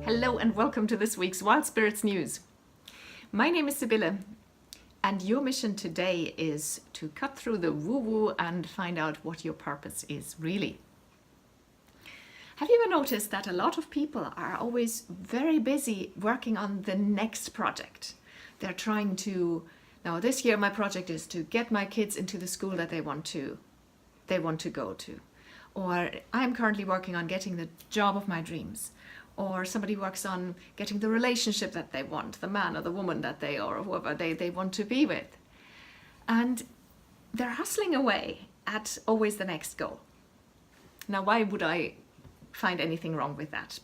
Hello and welcome to this week's Wild Spirits News. My name is Sibylle, and your mission today is to cut through the woo-woo and find out what your purpose is really. Have you ever noticed that a lot of people are always very busy working on the next project? They're trying to, now this year my project is to get my kids into the school that they want to go to. Or I'm currently working on getting the job of my dreams. Or somebody works on getting the relationship that they want, the man or the woman that they or whoever they want to be with. And they're hustling away at always the next goal. Now, why would I find anything wrong with that?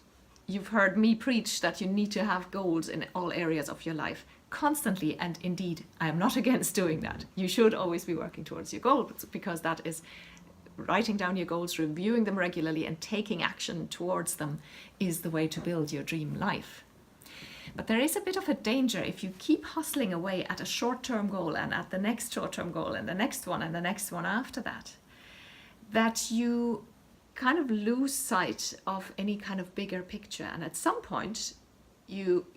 You've heard me preach that you need to have goals in all areas of your life constantly, and indeed, I am not against doing that. You should always be working towards your goal, because that is writing down your goals, reviewing them regularly, and taking action towards them is the way to build your dream life. But there is a bit of a danger if you keep hustling away at a short-term goal and at the next short-term goal and the next one and the next one after that, that you kind of lose sight of any kind of bigger picture. And at some point, you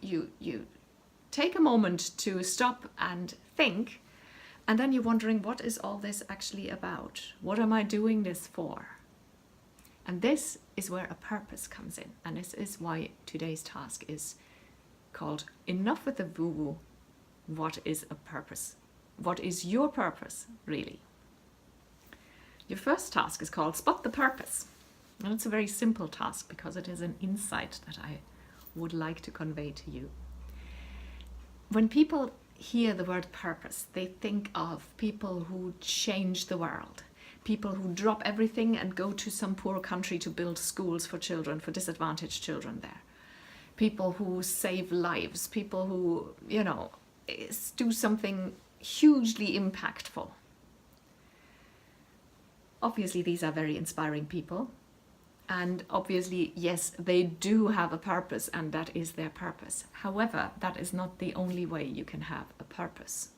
take a moment to stop and think. And then you're wondering, what is all this actually about? What am I doing this for? And this is where a purpose comes in. And this is why today's task is called Enough with the Woo-Woo. What is a purpose? What is your purpose, really? Your first task is called Spot the Purpose. And it's a very simple task because it is an insight that I would like to convey to you. When people hear the word purpose, they think of people who change the world, people who drop everything and go to some poor country to build schools for children, for disadvantaged children there, people who save lives, people who, do something hugely impactful. Obviously, these are very inspiring people. And obviously, yes, they do have a purpose, and that is their purpose. However, that is not the only way you can have a purpose.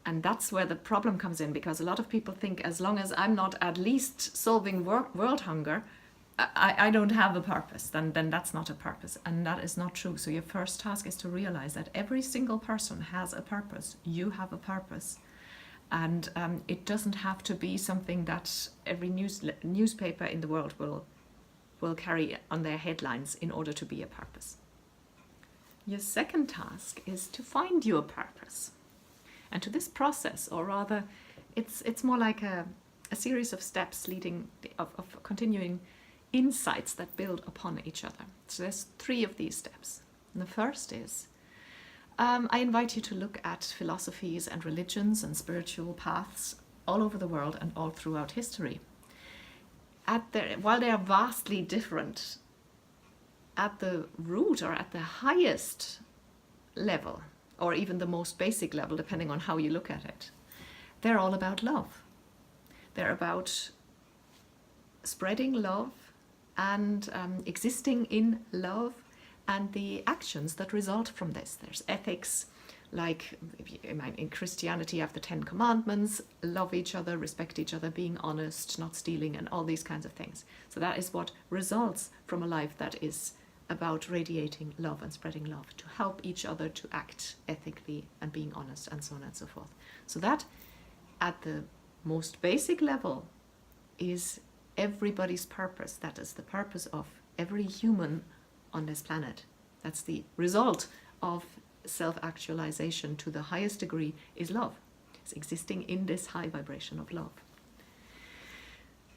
And that's where the problem comes in, because a lot of people think as long as I'm not at least solving world hunger, I don't have a purpose, then that's not a purpose. And that is not true. So your first task is to realize that every single person has a purpose. You have a purpose. And it doesn't have to be something that every newspaper in the world will carry on their headlines in order to be a purpose. Your second task is to find your purpose. And to this process, or rather, it's more like a series of steps leading of continuing insights that build upon each other. So there's 3 of these steps. And the first is, I invite you to look at philosophies and religions and spiritual paths all over the world and all throughout history. While they are vastly different, at the root or at the highest level, or even the most basic level, depending on how you look at it, they're all about love. They're about spreading love and existing in love, and the actions that result from this. There's ethics, like in Christianity you have the 10 Commandments, love each other, respect each other, being honest, not stealing, and all these kinds of things. So that is what results from a life that is about radiating love and spreading love, to help each other to act ethically and being honest, and so on and so forth. So that, at the most basic level, is everybody's purpose. That is the purpose of every human on this planet. That's the result of self-actualization to the highest degree, is love. It's existing in this high vibration of love.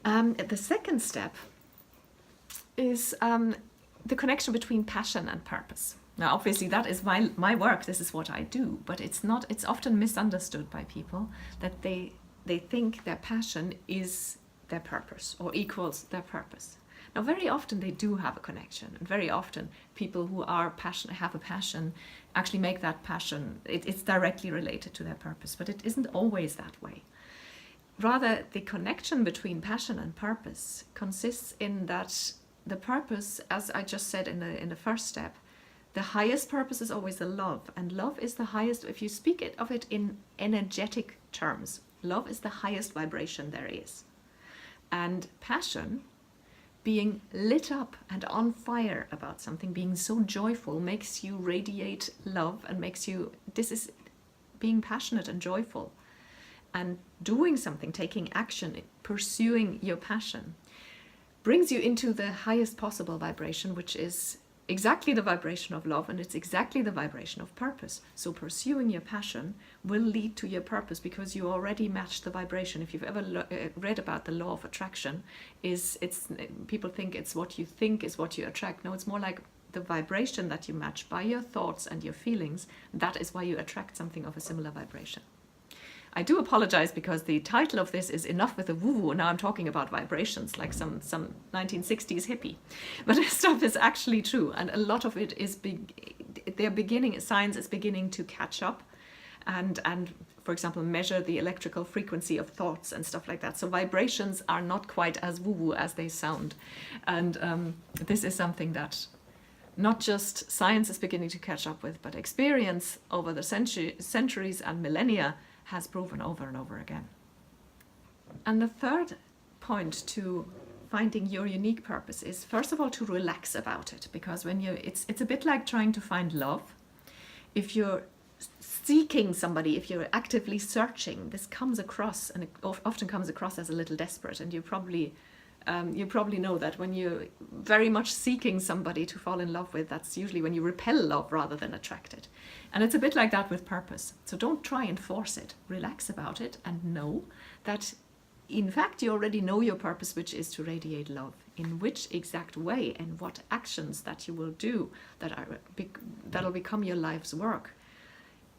The second step is the connection between passion and purpose. Now, obviously, that is my work. This is what I do, but it's often misunderstood by people that they think their passion is their purpose or equals their purpose. Now, very often they do have a connection, and very often people who are passionate, have a passion, actually make that passion, it's directly related to their purpose, but it isn't always that way. Rather, the connection between passion and purpose consists in that the purpose, as I just said in the first step, the highest purpose is always the love, and love is the highest, if you speak of it in energetic terms, love is the highest vibration there is. And passion being lit up and on fire about something, being so joyful, makes you radiate love and makes you, this is being passionate and joyful and doing something, taking action, pursuing your passion, brings you into the highest possible vibration, which is exactly the vibration of love, and it's exactly the vibration of purpose. So pursuing your passion will lead to your purpose because you already match the vibration. If you've ever read about the law of attraction, people think it's what you think is what you attract. No, it's more like the vibration that you match by your thoughts and your feelings. That is why you attract something of a similar vibration. I do apologize because the title of this is Enough with the Woo-Woo. Now I'm talking about vibrations like some 1960s hippie. But this stuff is actually true, and a lot of it is science is beginning to catch up and for example, measure the electrical frequency of thoughts and stuff like that. So vibrations are not quite as woo-woo as they sound. And this is something that not just science is beginning to catch up with, but experience over the centuries and millennia has proven over and over again. And the third point to finding your unique purpose is, first of all, to relax about it, because when it's a bit like trying to find love. If you're seeking somebody, if you're actively searching, this comes across, and it often comes across as a little desperate, and you probably know that when you're very much seeking somebody to fall in love with, that's usually when you repel love rather than attract it. And it's a bit like that with purpose. So don't try and force it. Relax about it and know that, in fact, you already know your purpose, which is to radiate love. In which exact way and what actions that you will do that'll become your life's work.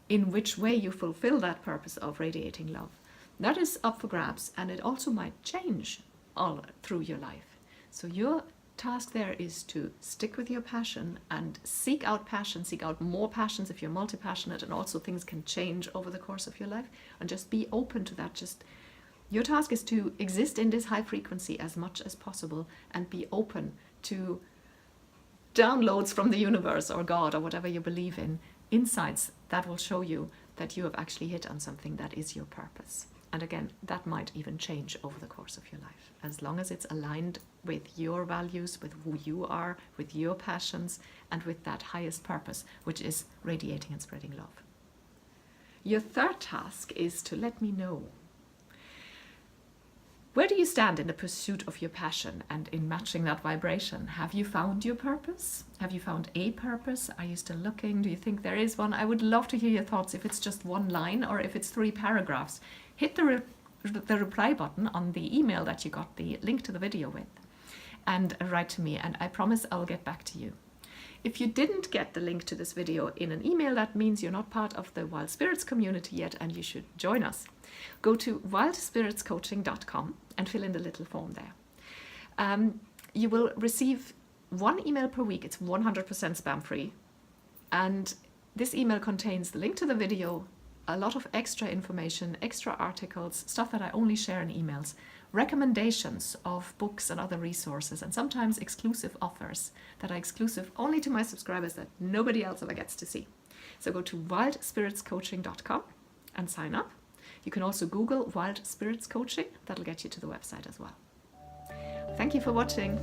In which way you fulfill that purpose of radiating love. That is up for grabs, and it also might change all through your life. So your task there is to stick with your passion and seek out passion, seek out more passions if you're multi-passionate, and also things can change over the course of your life, and just be open to that. Your task is to exist in this high frequency as much as possible and be open to downloads from the universe or God or whatever you believe in, insights that will show you that you have actually hit on something that is your purpose. And again, that might even change over the course of your life, as long as it's aligned with your values, with who you are, with your passions, and with that highest purpose, which is radiating and spreading love. Your third task is to let me know. Where do you stand in the pursuit of your passion and in matching that vibration? Have you found your purpose? Have you found a purpose? Are you still looking? Do you think there is one? I would love to hear your thoughts. If it's just one line or if it's 3 paragraphs, hit the reply button on the email that you got the link to the video with and write to me, and I promise I'll get back to you. If you didn't get the link to this video in an email, that means you're not part of the Wild Spirits community yet, and you should join us. Go to wildspiritscoaching.com and fill in the little form there. You will receive 1 email per week. It's 100% spam free. And this email contains the link to the video, a lot of extra information, extra articles, stuff that I only share in emails, recommendations of books and other resources, and sometimes exclusive offers that are exclusive only to my subscribers that nobody else ever gets to see. So go to wildspiritscoaching.com and sign up. You can also Google Wild Spirits Coaching. That'll get you to the website as well. Thank you for watching.